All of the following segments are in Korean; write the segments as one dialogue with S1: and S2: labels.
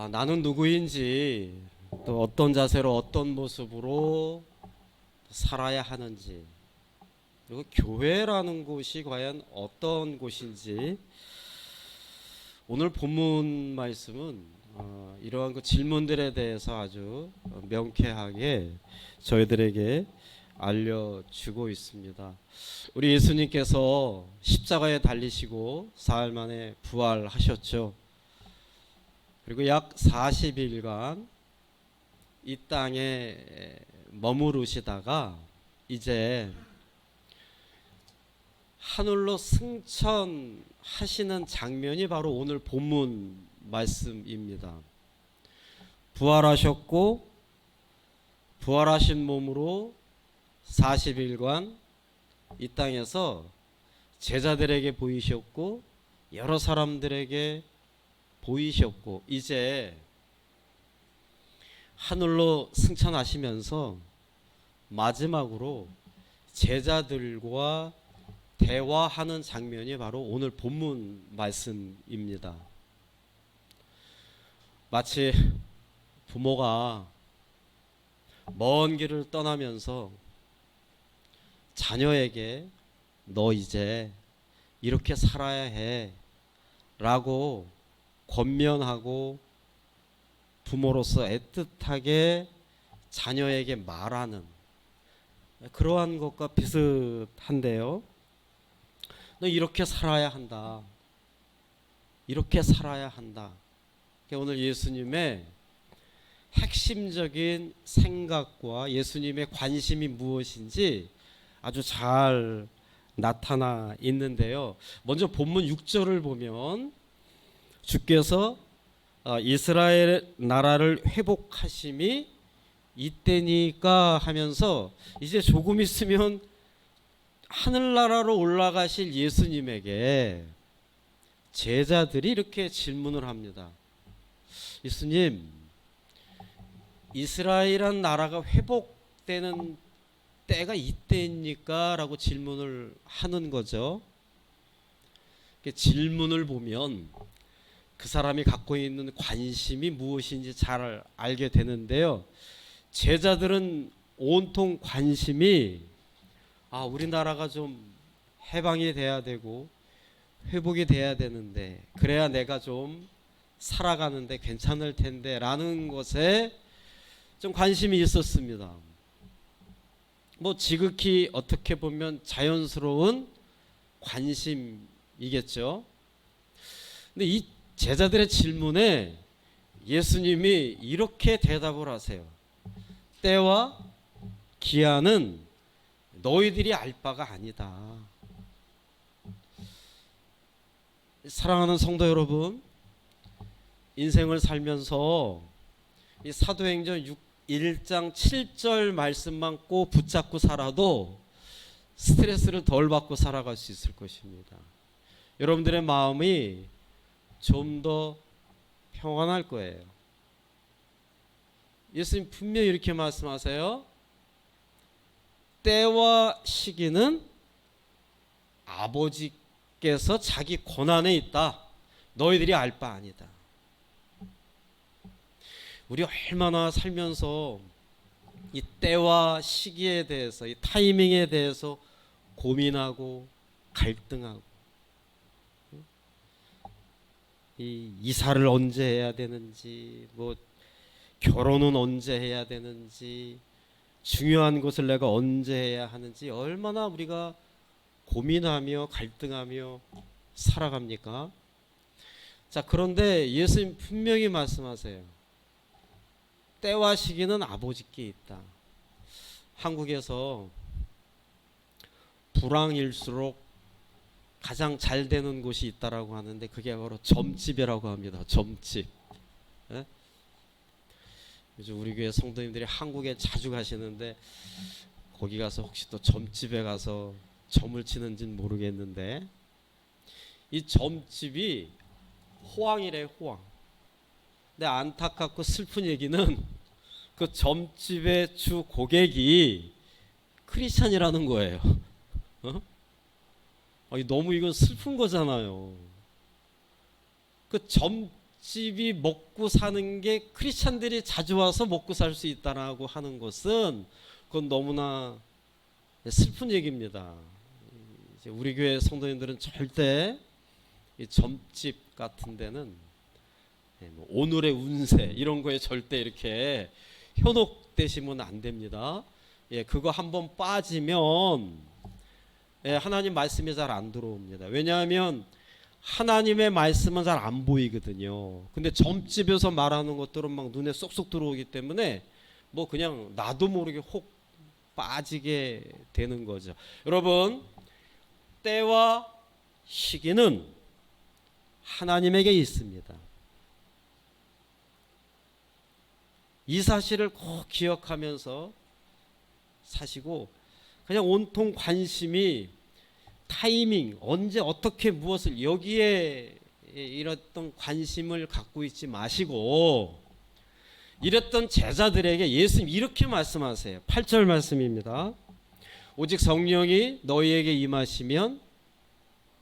S1: 나는 누구인지, 또 어떤 자세로 어떤 모습으로 살아야 하는지, 그리고 교회라는 곳이 과연 어떤 곳인지, 오늘 본문 말씀은 이러한 그 질문들에 대해서 아주 명쾌하게 저희들에게 알려주고 있습니다. 우리 예수님께서 십자가에 달리시고 사흘 만에 부활하셨죠. 그리고 약 40일간 이 땅에 머무르시다가 이제 하늘로 승천하시는 장면이 바로 오늘 본문 말씀입니다. 부활하셨고 부활하신 몸으로 40일간 이 땅에서 제자들에게 보이셨고 여러 사람들에게 보이셨고 이제 하늘로 승천하시면서 마지막으로 제자들과 대화하는 장면이 바로 오늘 본문 말씀입니다. 마치 부모가 먼 길을 떠나면서 자녀에게 너 이제 이렇게 살아야 해 라고 권면하고 부모로서 애틋하게 자녀에게 말하는 그러한 것과 비슷한데요. 너 이렇게 살아야 한다. 이렇게 살아야 한다. 오늘 예수님의 핵심적인 생각과 예수님의 관심이 무엇인지 아주 잘 나타나 있는데요. 먼저 본문 6절을 보면 주께서 이스라엘 나라를 회복하심이 이때니까 하면서 이제 조금 있으면 하늘나라로 올라가실 예수님에게 제자들이 이렇게 질문을 합니다. 예수님, 이스라엘이란 나라가 회복되는 때가 이때입니까? 라고 질문을 하는 거죠. 질문을 보면 그 사람이 갖고 있는 관심이 무엇인지 잘 알게 되는데요. 제자들은 온통 관심이 우리나라가 좀 해방이 돼야 되고 회복이 돼야 되는데 그래야 내가 좀 살아가는데 괜찮을 텐데 라는 것에 좀 관심이 있었습니다. 뭐 지극히 어떻게 보면 자연스러운 관심이겠죠. 근데 이 제자들의 질문에 예수님이 이렇게 대답을 하세요. 때와 기한은 너희들이 알 바가 아니다. 사랑하는 성도 여러분, 인생을 살면서 이 사도행전 1장 7절 말씀만 꼭 붙잡고 살아도 스트레스를 덜 받고 살아갈 수 있을 것입니다. 여러분들의 마음이 좀 더 평안할 거예요. 예수님 분명히 이렇게 말씀하세요. 때와 시기는 아버지께서 자기 권한에 있다. 너희들이 알 바 아니다. 우리 얼마나 살면서 이 때와 시기에 대해서 이 타이밍에 대해서 고민하고 갈등하고 이 이사를 언제 해야 되는지 뭐 결혼은 언제 해야 되는지 중요한 것을 내가 언제 해야 하는지 얼마나 우리가 고민하며 갈등하며 살아갑니까? 자, 그런데 예수님 분명히 말씀하세요. 때와 시기는 아버지께 있다. 한국에서 불황일수록 가장 잘 되는 곳이 있다라고 하는데 그게 바로 점집이라고 합니다. 점집. 예? 요즘 우리 교회 성도님들이 한국에 자주 가시는데 거기 가서 혹시 또 점집에 가서 점을 치는지는 모르겠는데 이 점집이 호황이래, 호황. 근데 안타깝고 슬픈 얘기는 그 점집의 주 고객이 크리스찬이라는 거예요. 너무 이건 슬픈 거잖아요. 그 점집 점집이 먹고 사는 게 크리스찬들이 자주 와서 먹고 살 수 있다라고 하는 것은 그건 너무나 슬픈 얘기입니다. 이제 우리 교회 성도님들은 절대 이 점집 같은 데는 뭐 오늘의 운세 이런 거에 절대 이렇게 현혹되시면 안 됩니다. 그거 한번 빠지면 하나님 말씀이 잘 안 들어옵니다. 왜냐하면 하나님의 말씀은 잘 안 보이거든요. 근데 점집에서 말하는 것들은 막 눈에 쏙쏙 들어오기 때문에 뭐 그냥 나도 모르게 혹 빠지게 되는 거죠. 여러분, 때와 시기는 하나님에게 있습니다. 이 사실을 꼭 기억하면서 사시고, 그냥 온통 관심이 타이밍, 언제 어떻게 무엇을 여기에 이랬던 관심을 갖고 있지 마시고, 이랬던 제자들에게 예수님 이렇게 말씀하세요. 8절 말씀입니다. 오직 성령이 너희에게 임하시면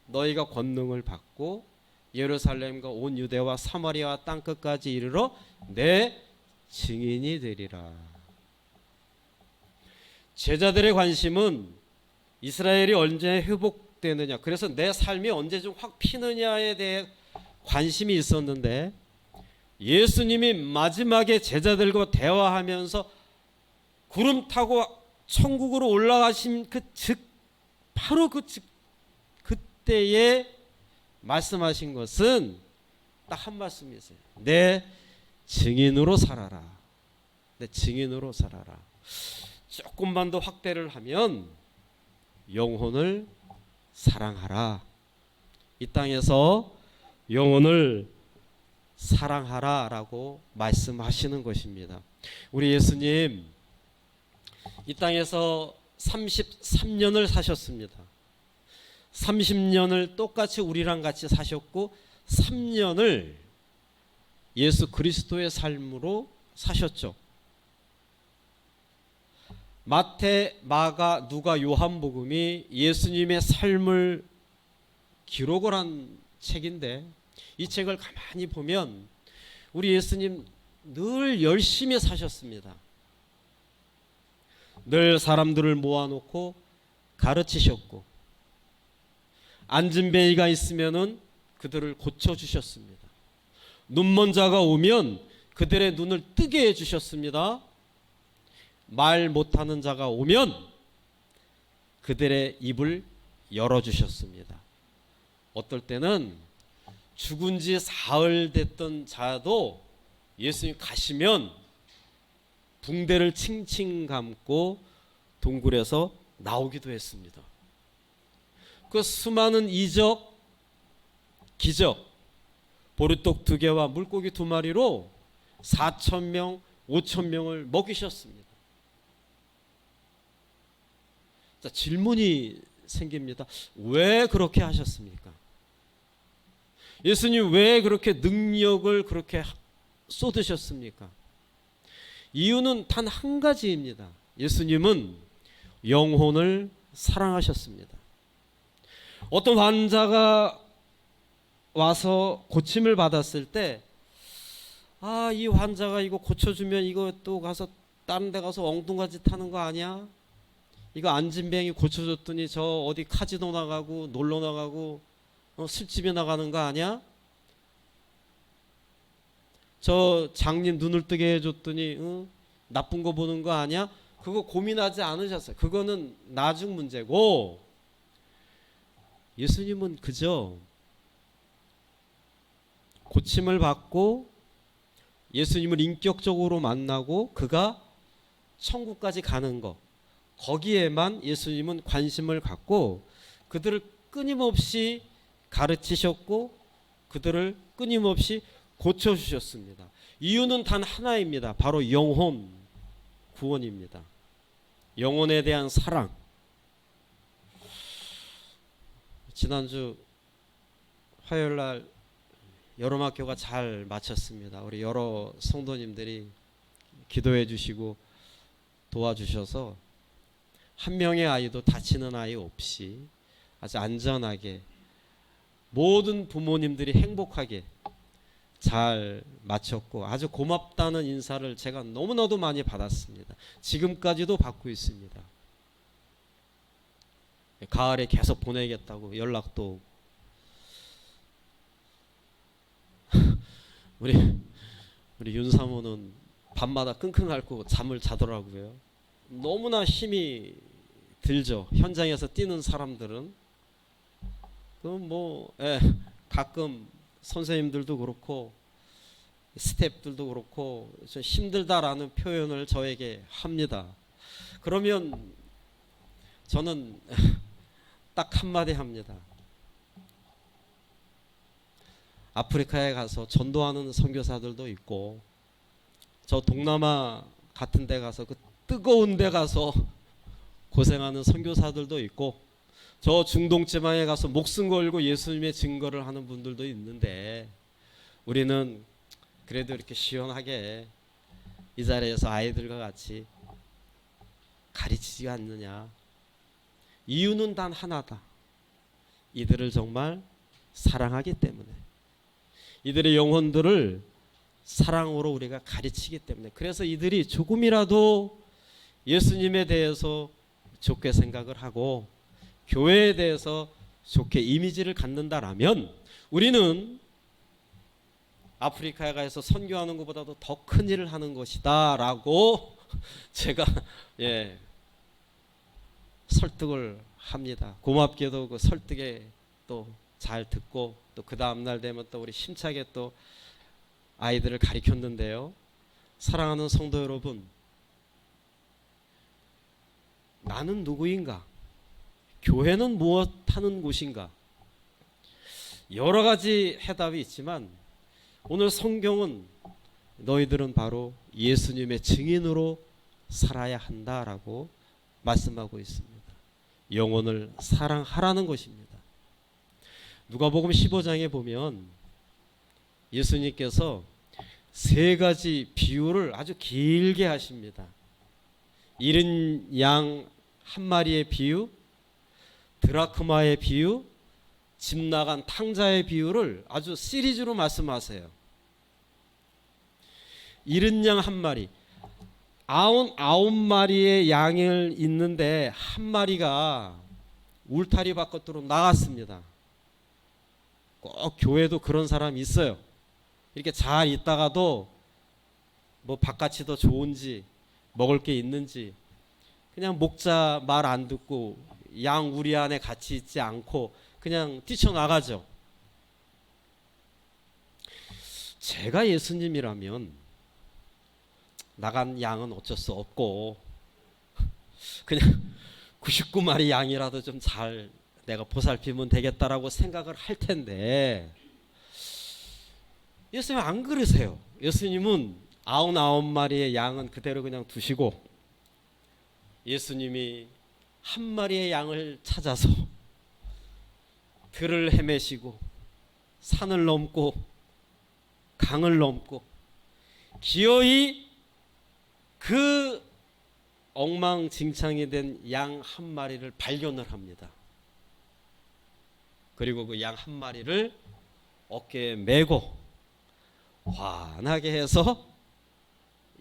S1: 너희가 권능을 받고 예루살렘과 온 유대와 사마리아 땅끝까지 이르러 내 증인이 되리라. 제자들의 관심은 이스라엘이 언제 회복되느냐, 그래서 내 삶이 언제 좀 확 피느냐에 대해 관심이 있었는데, 예수님이 마지막에 제자들과 대화하면서 구름 타고 천국으로 올라가신 바로 그때에 말씀하신 것은 딱 한 말씀이세요. 내 증인으로 살아라. 내 증인으로 살아라. 조금만 더 확대를 하면 영혼을 사랑하라. 이 땅에서 영혼을 사랑하라 라고 말씀하시는 것입니다. 우리 예수님 이 땅에서 33년을 사셨습니다. 30년을 똑같이 우리랑 같이 사셨고 3년을 예수 그리스도의 삶으로 사셨죠. 마태, 마가, 누가, 요한복음이 예수님의 삶을 기록을 한 책인데, 이 책을 가만히 보면 우리 예수님 늘 열심히 사셨습니다. 늘 사람들을 모아놓고 가르치셨고, 앉은 베이가 있으면은 그들을 고쳐주셨습니다. 눈먼 자가 오면 그들의 눈을 뜨게 해주셨습니다. 말 못하는 자가 오면 그들의 입을 열어주셨습니다. 어떨 때는 죽은 지 사흘 됐던 자도 예수님 가시면 붕대를 칭칭 감고 동굴에서 나오기도 했습니다. 그 수많은 이적, 기적, 보리떡 2개와 물고기 2마리로 4,000명, 5,000명을 먹이셨습니다. 자, 질문이 생깁니다. 왜 그렇게 하셨습니까? 예수님 왜 그렇게 능력을 그렇게 쏟으셨습니까? 이유는 단 한 가지입니다. 예수님은 영혼을 사랑하셨습니다. 어떤 환자가 와서 고침을 받았을 때, 이 환자가 이거 고쳐주면 이거 또 가서 다른 데 가서 엉뚱한 짓 하는 거 아니야? 이거 안진뱅이 고쳐줬더니 저 어디 카지노 나가고 놀러 나가고 술집에 나가는 거 아니야? 저 장님 눈을 뜨게 해줬더니 나쁜 거 보는 거 아니야? 그거 고민하지 않으셨어요. 그거는 나중 문제고, 예수님은 그저 고침을 받고 예수님을 인격적으로 만나고 그가 천국까지 가는 것, 거기에만 예수님은 관심을 갖고 그들을 끊임없이 가르치셨고 그들을 끊임없이 고쳐주셨습니다. 이유는 단 하나입니다. 바로 영혼 구원입니다. 영혼에 대한 사랑. 지난주 화요일날 여름학교가 잘 마쳤습니다. 우리 여러 성도님들이 기도해 주시고 도와주셔서 한 명의 아이도 다치는 아이 없이 아주 안전하게 모든 부모님들이 행복하게 잘 마쳤고 아주 고맙다는 인사를 제가 너무나도 많이 받았습니다. 지금까지도 받고 있습니다. 가을에 계속 보내겠다고 연락도 오고. 우리 윤사모는 밤마다 끙끙 앓고 잠을 자더라고요. 너무나 힘이 들죠. 현장에서 뛰는 사람들은 가끔 선생님들도 그렇고 스태프들도 그렇고 좀 힘들다라는 표현을 저에게 합니다. 그러면 저는 딱 한마디 합니다. 아프리카에 가서 전도하는 선교사들도 있고 저 동남아 같은 데 가서 그 뜨거운 데 가서 고생하는 선교사들도 있고 저 중동 지방에 가서 목숨 걸고 예수님의 증거를 하는 분들도 있는데 우리는 그래도 이렇게 시원하게 이 자리에서 아이들과 같이 가르치지 않느냐. 이유는 단 하나다. 이들을 정말 사랑하기 때문에, 이들의 영혼들을 사랑으로 우리가 가르치기 때문에, 그래서 이들이 조금이라도 예수님에 대해서 좋게 생각을 하고 교회에 대해서 좋게 이미지를 갖는다라면 우리는 아프리카에 가서 선교하는 것보다도 더 큰 일을 하는 것이다 라고 제가 설득을 합니다. 고맙게도 그 설득에 또 잘 듣고 또 그 다음날 되면 또 우리 힘차게 또 아이들을 가르쳤는데요. 사랑하는 성도 여러분, 나는 누구인가? 교회는 무엇 하는 곳인가? 여러 가지 해답이 있지만 오늘 성경은 너희들은 바로 예수님의 증인으로 살아야 한다라고 말씀하고 있습니다. 영혼을 사랑하라는 것입니다. 누가복음 15장에 보면 예수님께서 세 가지 비유를 아주 길게 하십니다. 잃은 양 한 마리의 비유, 드라크마의 비유, 집 나간 탕자의 비유를 아주 시리즈로 말씀하세요. 잃은 양 한 마리, 99마리의 양을 있는데 한 마리가 울타리 바깥으로 나갔습니다. 꼭 교회도 그런 사람이 있어요. 이렇게 잘 있다가도 뭐 바깥이 더 좋은지 먹을 게 있는지 그냥 목자 말 안 듣고 양 우리 안에 같이 있지 않고 그냥 뛰쳐나가죠. 제가 예수님이라면 나간 양은 어쩔 수 없고 그냥 99마리 양이라도 좀 잘 내가 보살피면 되겠다라고 생각을 할 텐데 예수님 안 그러세요. 예수님은 99마리의 양은 그대로 그냥 두시고 예수님이 한 마리의 양을 찾아서 들을 헤매시고 산을 넘고 강을 넘고 기어이 그 엉망진창이 된 양 한 마리를 발견을 합니다. 그리고 그 양 한 마리를 어깨에 메고 환하게 해서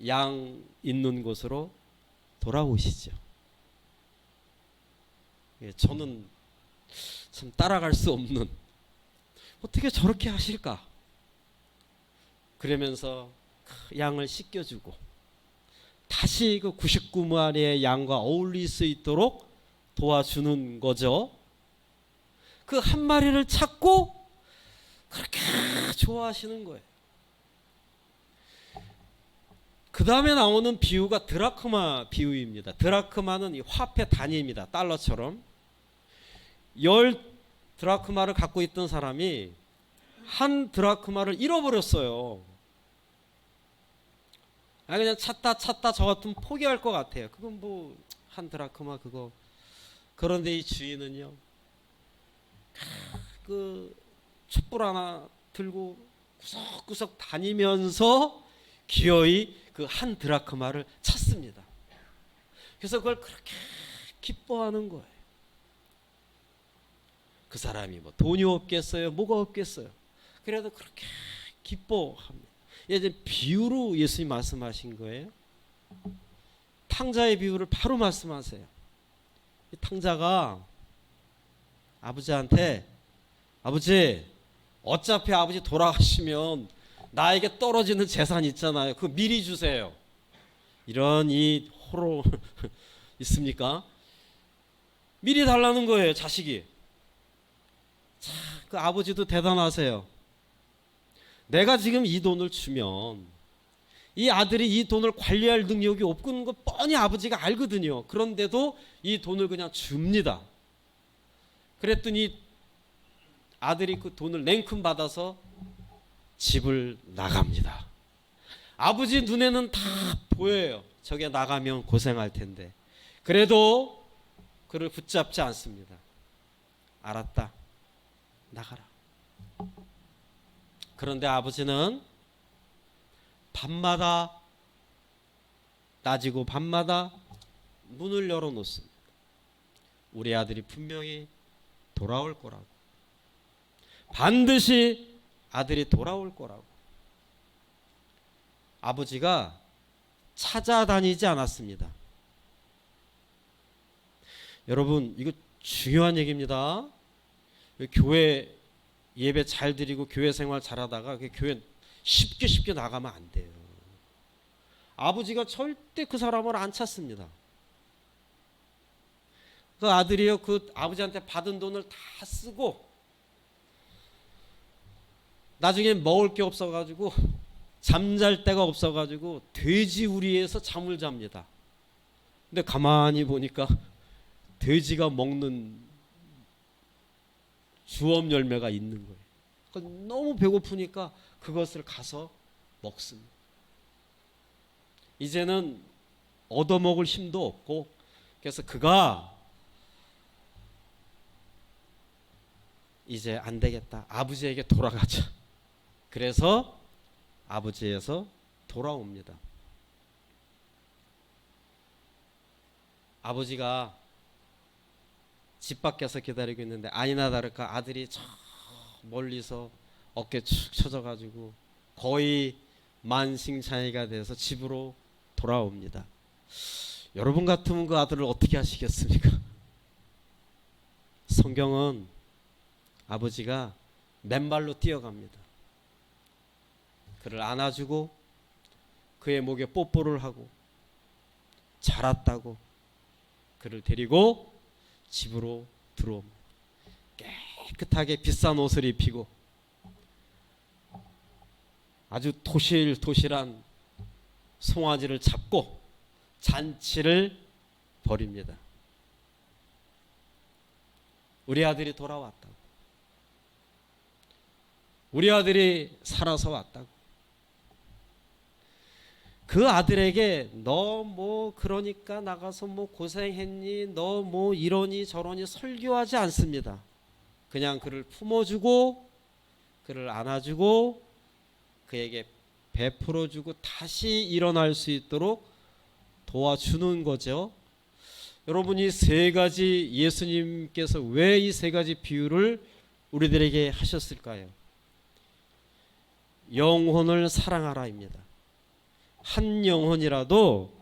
S1: 양 있는 곳으로 돌아오시죠. 저는 참 따라갈 수 없는, 어떻게 저렇게 하실까? 그러면서 양을 씻겨주고 다시 그 99마리의 양과 어울릴 수 있도록 도와주는 거죠. 그 한 마리를 찾고 그렇게 좋아하시는 거예요. 그 다음에 나오는 비유가 드라크마 비유입니다. 드라크마는 이 화폐 단위입니다. 달러처럼 10드라크마를 갖고 있던 사람이 한 드라크마를 잃어버렸어요. 그냥 찾다 저 같으면 포기할 것 같아요. 그건 뭐 한 드라크마 그거. 그런데 이 주인은요, 그 촛불 하나 들고 구석구석 다니면서 기어이 그 한 드라크마를 찾습니다. 그래서 그걸 그렇게 기뻐하는 거예요. 그 사람이 뭐 돈이 없겠어요? 뭐가 없겠어요? 그래도 그렇게 기뻐합니다. 이제 비유로 예수님 말씀하신 거예요. 탕자의 비유를 바로 말씀하세요. 이 탕자가 아버지한테, 아버지 어차피 아버지 돌아가시면 나에게 떨어지는 재산 있잖아요. 그거 미리 주세요. 이런 이 호로 있습니까? 미리 달라는 거예요, 자식이. 자, 그 아버지도 대단하세요. 내가 지금 이 돈을 주면 이 아들이 이 돈을 관리할 능력이 없는 거 뻔히 아버지가 알거든요. 그런데도 이 돈을 그냥 줍니다. 그랬더니 아들이 그 돈을 냉큼 받아서 집을 나갑니다. 아버지 눈에는 다 보여요. 저게 나가면 고생할 텐데. 그래도 그를 붙잡지 않습니다. 알았다, 나가라. 그런데 아버지는 밤마다, 낮이고 밤마다 문을 열어놓습니다. 우리 아들이 분명히 돌아올 거라고, 반드시 아들이 돌아올 거라고. 아버지가 찾아다니지 않았습니다. 여러분, 이거 중요한 얘기입니다. 교회 예배 잘 드리고 교회 생활 잘하다가 교회 쉽게 나가면 안 돼요. 아버지가 절대 그 사람을 안 찾습니다. 그 아들이요, 그 아버지한테 받은 돈을 다 쓰고 나중에 먹을 게 없어가지고 잠잘 데가 없어가지고 돼지 우리에서 잠을 잡니다. 근데 가만히 보니까 돼지가 먹는 주엄 열매가 있는 거예요. 너무 배고프니까 그것을 가서 먹습니다. 이제는 얻어먹을 힘도 없고, 그래서 그가 이제 안 되겠다, 아버지에게 돌아가자. 그래서 아버지에서 돌아옵니다. 아버지가 집 밖에서 기다리고 있는데 아니나 다를까 아들이 저 멀리서 어깨 축 처져가지고 거의 만신창이가 돼서 집으로 돌아옵니다. 여러분 같으면 그 아들을 어떻게 하시겠습니까? 성경은 아버지가 맨발로 뛰어갑니다. 그를 안아주고 그의 목에 뽀뽀를 하고 잘 왔다고 그를 데리고 집으로 들어옵니다. 깨끗하게 비싼 옷을 입히고 아주 토실토실한 송아지를 잡고 잔치를 벌입니다. 우리 아들이 돌아왔다고, 우리 아들이 살아서 왔다고. 그 아들에게 너 뭐 그러니까 나가서 뭐 고생했니, 너 뭐 이러니 저러니 설교하지 않습니다. 그냥 그를 품어주고 그를 안아주고 그에게 베풀어주고 다시 일어날 수 있도록 도와주는 거죠. 여러분, 이 세 가지, 예수님께서 왜 이 세 가지 비유를 우리들에게 하셨을까요? 영혼을 사랑하라입니다. 한 영혼이라도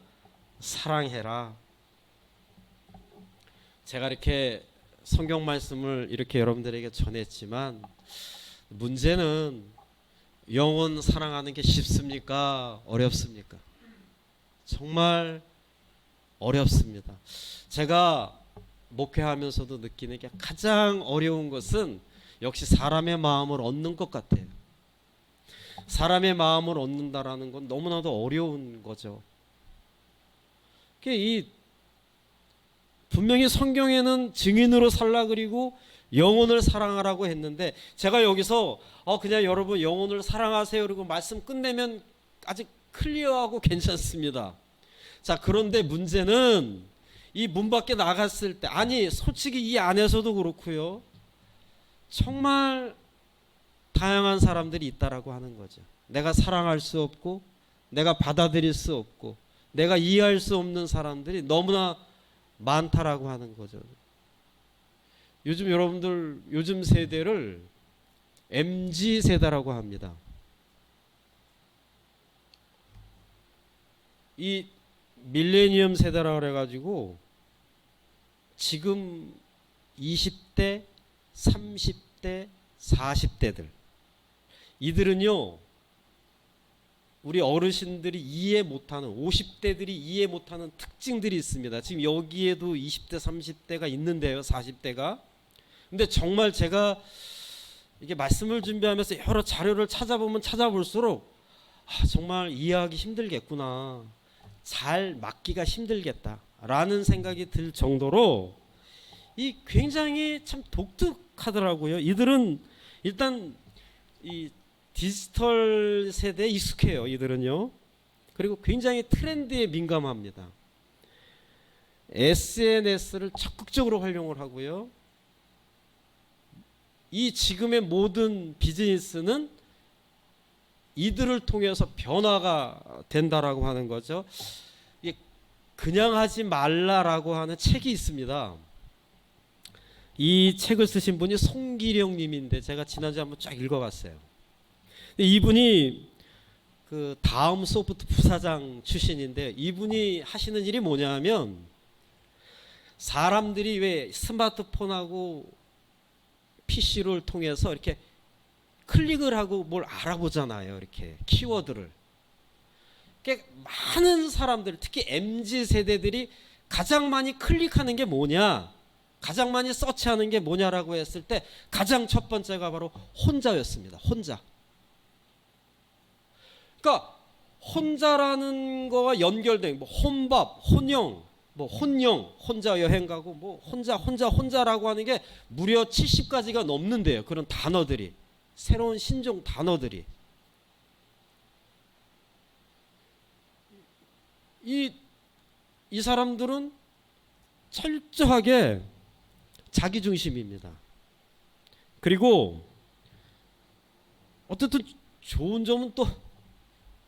S1: 사랑해라. 제가 이렇게 성경 말씀을 이렇게 여러분들에게 전했지만 문제는 영혼 사랑하는 게 쉽습니까? 어렵습니까? 정말 어렵습니다. 제가 목회하면서도 느끼는 게 가장 어려운 것은 역시 사람의 마음을 얻는 것 같아요. 사람의 마음을 얻는다라는 건 너무나도 어려운 거죠. 분명히 성경에는 증인으로 살라 그리고 영혼을 사랑하라고 했는데, 제가 여기서 그냥 여러분 영혼을 사랑하세요 그리고 말씀 끝내면 아직 클리어하고 괜찮습니다. 자, 그런데 문제는 이 문 밖에 나갔을 때, 아니 솔직히 이 안에서도 그렇고요, 정말 다양한 사람들이 있다라고 하는 거죠. 내가 사랑할 수 없고 내가 받아들일 수 없고 내가 이해할 수 없는 사람들이 너무나 많다라고 하는 거죠. 요즘 여러분들, 요즘 세대를 MZ 세대라고 합니다. 이 밀레니엄 세대라 그래가지고 지금 20대, 30대, 40대들 이들은요 우리 어르신들이 이해 못하는 50대들이 이해 못하는 특징들이 있습니다. 지금 여기에도 20대, 30대가 있는데요, 40대가. 근데 정말 제가 이게 말씀을 준비하면서 여러 자료를 찾아보면 찾아볼수록 정말 이해하기 힘들겠구나, 잘 맡기가 힘들겠다라는 생각이 들 정도로 이 굉장히 참 독특하더라고요. 이들은 일단 이 디지털 세대에 익숙해요. 이들은요. 그리고 굉장히 트렌드에 민감합니다. SNS를 적극적으로 활용을 하고요. 이 지금의 모든 비즈니스는 이들을 통해서 변화가 된다라고 하는 거죠. 그냥 하지 말라라고 하는 책이 있습니다. 이 책을 쓰신 분이 송기령 님인데 제가 지난주에 한번 쫙 읽어봤어요. 이분이 그 다음 소프트 부사장 출신인데 이분이 하시는 일이 뭐냐면 사람들이 왜 스마트폰하고 PC를 통해서 이렇게 클릭을 하고 뭘 알아보잖아요. 이렇게 키워드를. 많은 사람들, 특히 MZ 세대들이 가장 많이 클릭하는 게 뭐냐, 가장 많이 서치하는 게 뭐냐라고 했을 때 가장 첫 번째가 바로 혼자였습니다. 혼자. 그러니까 혼자라는 거와 연결된 뭐 혼밥, 혼영, 뭐 혼영, 혼자 여행 가고 뭐 혼자라고 하는 게 무려 70가지가 넘는데요. 그런 단어들이, 새로운 신종 단어들이. 이 사람들은 철저하게 자기중심입니다. 그리고 어쨌든 좋은 점은 또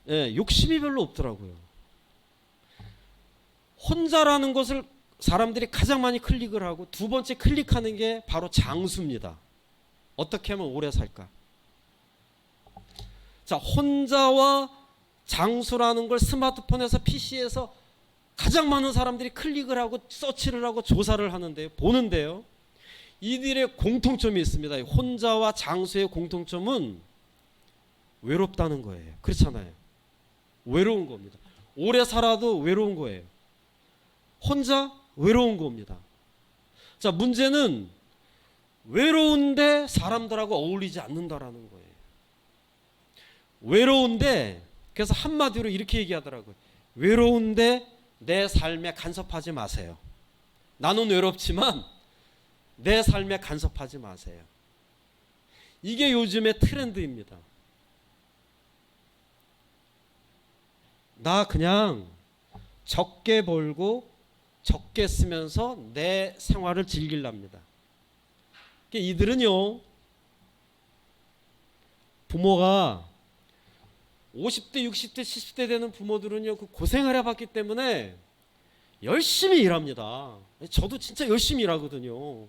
S1: 욕심이 별로 없더라고요. 혼자라는 것을 사람들이 가장 많이 클릭을 하고 두 번째 클릭하는 게 바로 장수입니다. 어떻게 하면 오래 살까? 자, 혼자와 장수라는 걸 스마트폰에서 PC에서 가장 많은 사람들이 클릭을 하고 서치를 하고 조사를 하는데요, 보는데요. 이들의 공통점이 있습니다. 혼자와 장수의 공통점은 외롭다는 거예요. 그렇잖아요. 외로운 겁니다. 오래 살아도 외로운 거예요. 혼자 외로운 겁니다. 자, 문제는 외로운데 사람들하고 어울리지 않는다라는 거예요. 외로운데, 그래서 한마디로 이렇게 얘기하더라고요. 외로운데 내 삶에 간섭하지 마세요. 나는 외롭지만 내 삶에 간섭하지 마세요. 이게 요즘의 트렌드입니다. 나 그냥 적게 벌고 적게 쓰면서 내 생활을 즐기랍니다. 이들은요, 부모가 50대, 60대, 70대 되는 부모들은요, 그 고생을 해봤기 때문에 열심히 일합니다. 저도 진짜 열심히 일하거든요.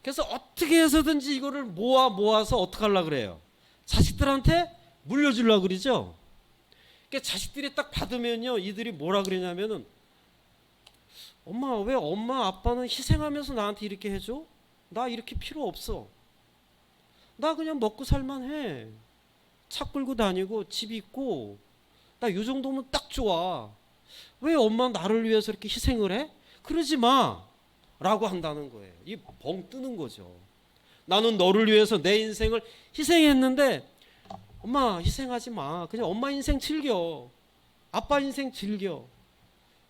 S1: 그래서 어떻게 해서든지 이거를 모아서 어떻게 하려고 그래요? 자식들한테 물려주려고 그러죠. 그러니까 자식들이 딱 받으면요, 이들이 뭐라 그러냐면은, 엄마, 왜 엄마 아빠는 희생하면서 나한테 이렇게 해줘? 나 이렇게 필요 없어. 나 그냥 먹고 살만 해. 차 끌고 다니고 집 있고 나 이 정도면 딱 좋아. 왜 엄마 나를 위해서 이렇게 희생을 해? 그러지 마 라고 한다는 거예요. 이 벙 뜨는 거죠. 나는 너를 위해서 내 인생을 희생했는데 엄마 희생하지 마. 그냥 엄마 인생 즐겨. 아빠 인생 즐겨.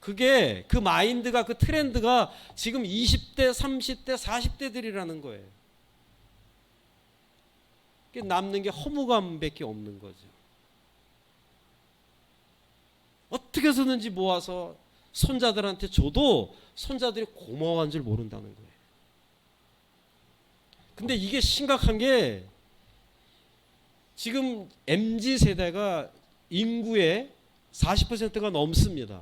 S1: 그게 그 마인드가, 그 트렌드가 지금 20대, 30대, 40대들이라는 거예요. 남는 게 허무감밖에 없는 거죠. 어떻게 해서든지 모아서 손자들한테 줘도 손자들이 고마워한 줄 모른다는 거예요. 근데 이게 심각한 게 지금 MZ 세대가 인구의 40%가 넘습니다.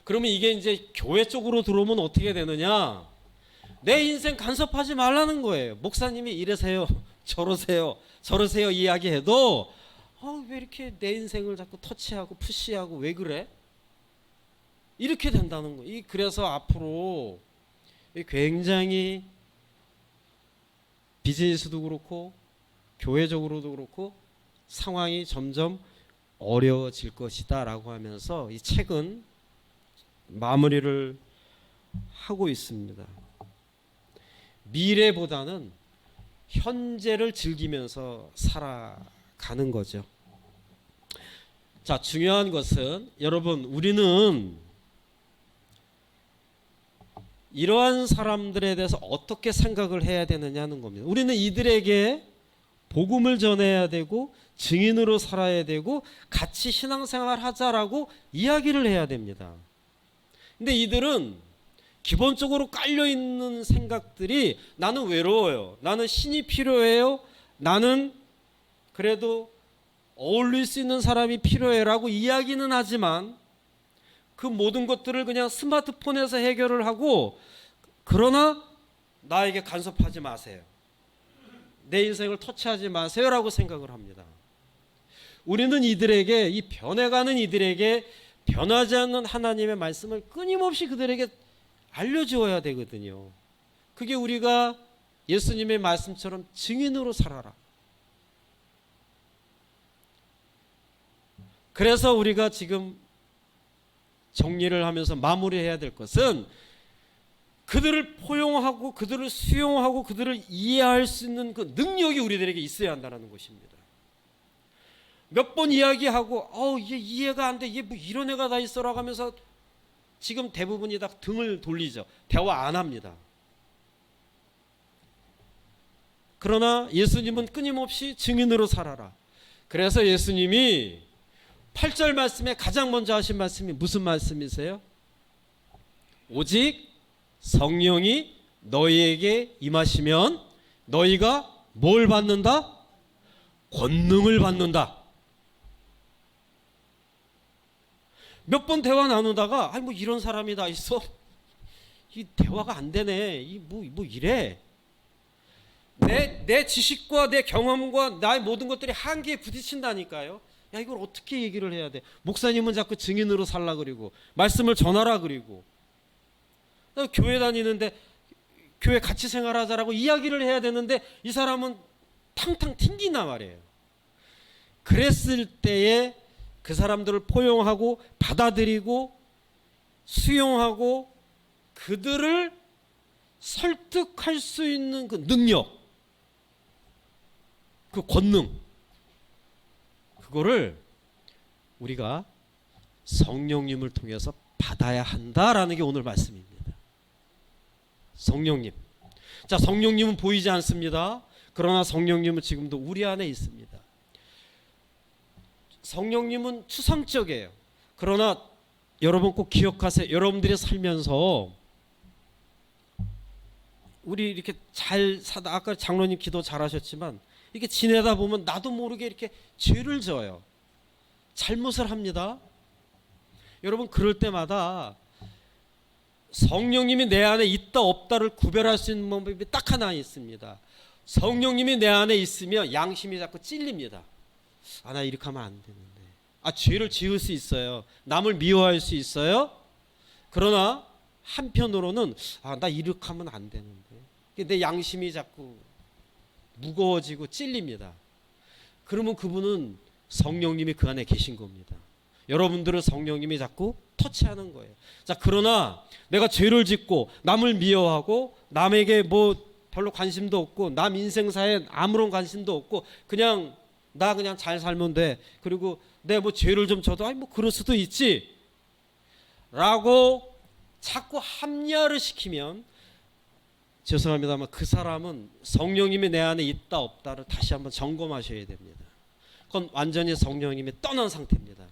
S1: 그러면 이게 이제 교회 쪽으로 들어오면 어떻게 되느냐? 내 인생 간섭하지 말라는 거예요. 목사님이 이러세요, 저러세요 이야기해도 왜 이렇게 내 인생을 자꾸 터치하고 푸시하고 왜 그래? 이렇게 된다는 거. 그래서 앞으로 굉장히 비즈니스도 그렇고 교회적으로도 그렇고 상황이 점점 어려워질 것이다 라고 하면서 이 책은 마무리를 하고 있습니다. 미래보다는 현재를 즐기면서 살아가는 거죠. 자, 중요한 것은 여러분, 우리는 이러한 사람들에 대해서 어떻게 생각을 해야 되느냐는 겁니다. 우리는 이들에게 복음을 전해야 되고 증인으로 살아야 되고 같이 신앙생활 하자라고 이야기를 해야 됩니다. 근데 이들은 기본적으로 깔려있는 생각들이 나는 외로워요. 나는 신이 필요해요. 나는 그래도 어울릴 수 있는 사람이 필요해라고 이야기는 하지만 그 모든 것들을 그냥 스마트폰에서 해결을 하고, 그러나 나에게 간섭하지 마세요. 내 인생을 터치하지 마세요라고 생각을 합니다. 우리는 이들에게, 이 변해가는 이들에게 변하지 않는 하나님의 말씀을 끊임없이 그들에게 알려주어야 되거든요. 그게 우리가 예수님의 말씀처럼 증인으로 살아라. 그래서 우리가 지금 정리를 하면서 마무리해야 될 것은 그들을 포용하고 그들을 수용하고 그들을 이해할 수 있는 그 능력이 우리들에게 있어야 한다는 것입니다. 몇 번 이야기하고 얘 이해가 안 돼. 얘 뭐 이런 애가 다 있어라고 하면서 지금 대부분이 다 등을 돌리죠. 대화 안 합니다. 그러나 예수님은 끊임없이 증인으로 살아라. 그래서 예수님이 8절 말씀에 가장 먼저 하신 말씀이 무슨 말씀이세요? 오직 성령이 너희에게 임하시면 너희가 뭘 받는다? 권능을 받는다. 몇 번 대화 나누다가 뭐 이런 사람이 다 있어? 이 대화가 안 되네. 뭐 이래. 내 지식과 내 경험과 나의 모든 것들이 한계에 부딪힌다니까요. 야, 이걸 어떻게 얘기를 해야 돼? 목사님은 자꾸 증인으로 살라 그리고 말씀을 전하라 그리고 교회 다니는데 교회 같이 생활하자라고 이야기를 해야 되는데 이 사람은 탕탕 튕긴단 말이에요. 그랬을 때에 그 사람들을 포용하고 받아들이고 수용하고 그들을 설득할 수 있는 그 능력, 그 권능, 그거를 우리가 성령님을 통해서 받아야 한다라는 게 오늘 말씀입니다. 성령님. 자, 성령님은 보이지 않습니다. 그러나 성령님은 지금도 우리 안에 있습니다. 성령님은 추상적이에요. 그러나 여러분 꼭 기억하세요. 여러분들이 살면서 우리 이렇게 잘 사다, 아까 장로님 기도 잘하셨지만 이렇게 지내다 보면 나도 모르게 이렇게 죄를 져요. 잘못을 합니다. 여러분, 그럴 때마다 성령님이 내 안에 있다 없다를 구별할 수 있는 방법이 딱 하나 있습니다. 성령님이 내 안에 있으면 양심이 자꾸 찔립니다. 나 이렇게 하면 안 되는데. 죄를 지을 수 있어요. 남을 미워할 수 있어요. 그러나 한편으로는 나 이렇게 하면 안 되는데. 내 양심이 자꾸 무거워지고 찔립니다. 그러면 그분은 성령님이 그 안에 계신 겁니다. 여러분들은 성령님이 자꾸 터치하는 거예요. 자, 그러나 내가 죄를 짓고 남을 미워하고 남에게 뭐 별로 관심도 없고 남 인생사에 아무런 관심도 없고 그냥 나 그냥 잘 살면 돼. 그리고 내 뭐 죄를 좀 져도 뭐 그럴 수도 있지 라고 자꾸 합리화를 시키면 죄송합니다만 그 사람은 성령님이 내 안에 있다 없다를 다시 한번 점검하셔야 됩니다. 그건 완전히 성령님이 떠난 상태입니다.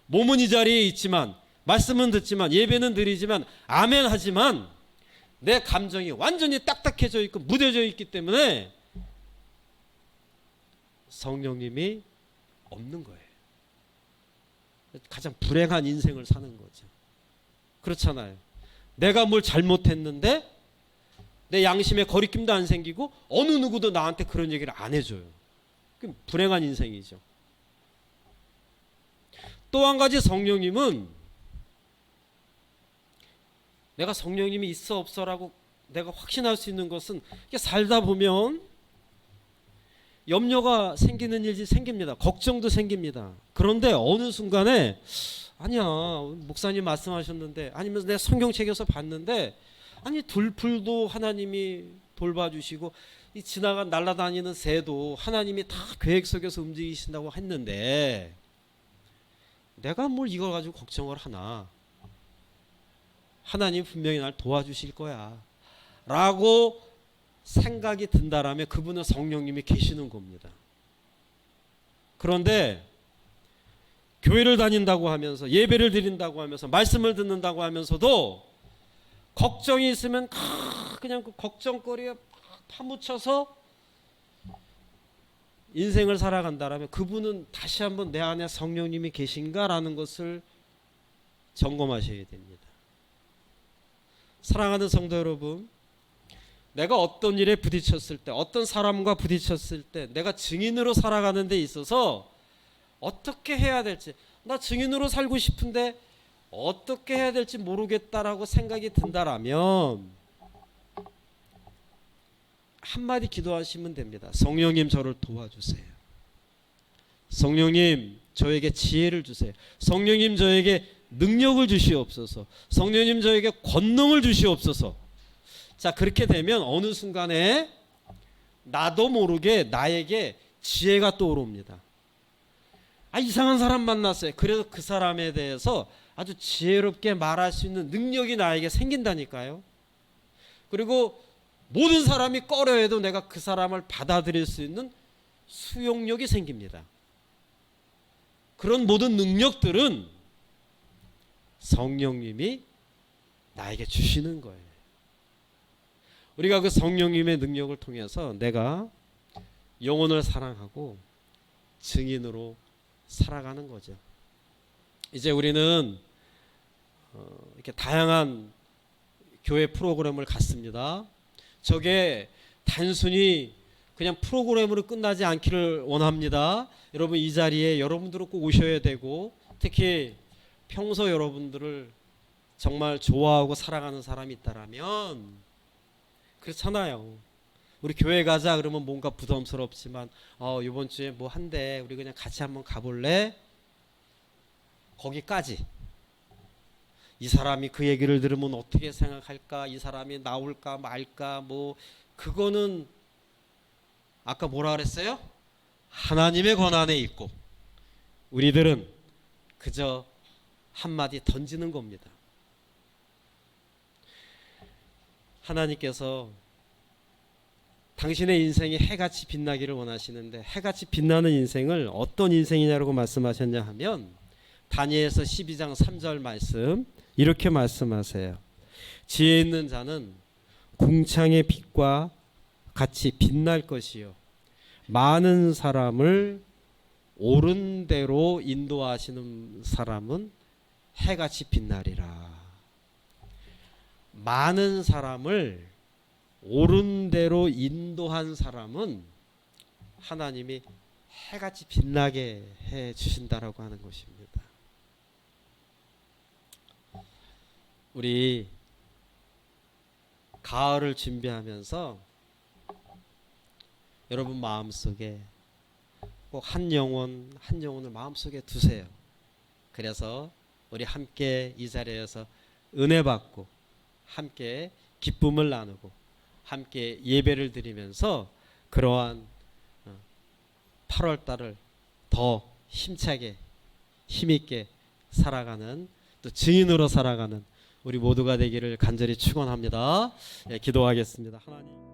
S1: 몸은 이 자리에 있지만 말씀은 듣지만 예배는 드리지만 아멘 하지만 내 감정이 완전히 딱딱해져 있고 무뎌져 있기 때문에 성령님이 없는 거예요. 가장 불행한 인생을 사는 거죠. 그렇잖아요. 내가 뭘 잘못했는데 내 양심에 거리낌도 안 생기고 어느 누구도 나한테 그런 얘기를 안 해줘요. 그럼 불행한 인생이죠. 또 한 가지 성령님은 내가 성령님이 있어 없어라고 내가 확신할 수 있는 것은 이게 살다 보면 염려가 생기는 일이 생깁니다. 걱정도 생깁니다. 그런데 어느 순간에 아니야, 목사님 말씀하셨는데, 아니면 내가 성경책에서 봤는데, 아니 들풀도 하나님이 돌봐주시고 이 지나간 날아다니는 새도 하나님이 다 계획 속에서 움직이신다고 했는데 내가 뭘 이걸 가지고 걱정을 하나? 하나님 분명히 날 도와주실 거야 라고 생각이 든다라면 그분은 성령님이 계시는 겁니다. 그런데 교회를 다닌다고 하면서 예배를 드린다고 하면서 말씀을 듣는다고 하면서도 걱정이 있으면 그냥 그 걱정거리에 파묻혀서 인생을 살아간다라면 그분은 다시 한번 내 안에 성령님이 계신가라는 것을 점검하셔야 됩니다. 사랑하는 성도 여러분, 내가 어떤 일에 부딪혔을 때, 어떤 사람과 부딪혔을 때 내가 증인으로 살아가는 데 있어서 어떻게 해야 될지, 나 증인으로 살고 싶은데 어떻게 해야 될지 모르겠다라고 생각이 든다라면 한마디 기도하시면 됩니다. 성령님 저를 도와주세요. 성령님 저에게 지혜를 주세요. 성령님 저에게 능력을 주시옵소서. 성령님 저에게 권능을 주시옵소서. 자, 그렇게 되면 어느 순간에 나도 모르게 나에게 지혜가 떠오릅니다. 아, 이상한 사람 만났어요. 그래서 그 사람에 대해서 아주 지혜롭게 말할 수 있는 능력이 나에게 생긴다니까요. 그리고 모든 사람이 꺼려해도 내가 그 사람을 받아들일 수 있는 수용력이 생깁니다. 그런 모든 능력들은 성령님이 나에게 주시는 거예요. 우리가 그 성령님의 능력을 통해서 내가 영혼을 사랑하고 증인으로 살아가는 거죠. 이제 우리는 이렇게 다양한 교회 프로그램을 갖습니다. 저게 단순히 그냥 프로그램으로 끝나지 않기를 원합니다. 여러분 이 자리에 여러분들은 꼭 오셔야 되고, 특히 평소 여러분들을 정말 좋아하고 사랑하는 사람이 있다라면, 그렇잖아요. 우리 교회 가자 그러면 뭔가 부담스럽지만 이번 주에 뭐 한대 우리 그냥 같이 한번 가볼래? 거기까지. 이 사람이 그 얘기를 들으면 어떻게 생각할까? 이 사람이 나올까 말까? 뭐 그거는 아까 뭐라 그랬어요? 하나님의 권한에 있고 우리들은 그저 한마디 던지는 겁니다. 하나님께서 당신의 인생이 해같이 빛나기를 원하시는데 해같이 빛나는 인생을 어떤 인생이냐고 말씀하셨냐 하면 다니엘서 12장 3절 말씀 이렇게 말씀하세요. 지혜 있는 자는 궁창의 빛과 같이 빛날 것이요 많은 사람을 옳은 대로 인도하시는 사람은 해같이 빛나리라. 많은 사람을 옳은 대로 인도한 사람은 하나님이 해같이 빛나게 해 주신다라고 하는 것입니다. 우리 가을을 준비하면서 여러분 마음속에 꼭 한 영혼을 마음속에 두세요. 그래서 우리 함께 이 자리에서 은혜 받고 함께 기쁨을 나누고 함께 예배를 드리면서 그러한 8월 달을 더 힘차게 힘있게 살아가는, 또 증인으로 살아가는 우리 모두가 되기를 간절히 축원합니다. 예, 기도하겠습니다. 하나님.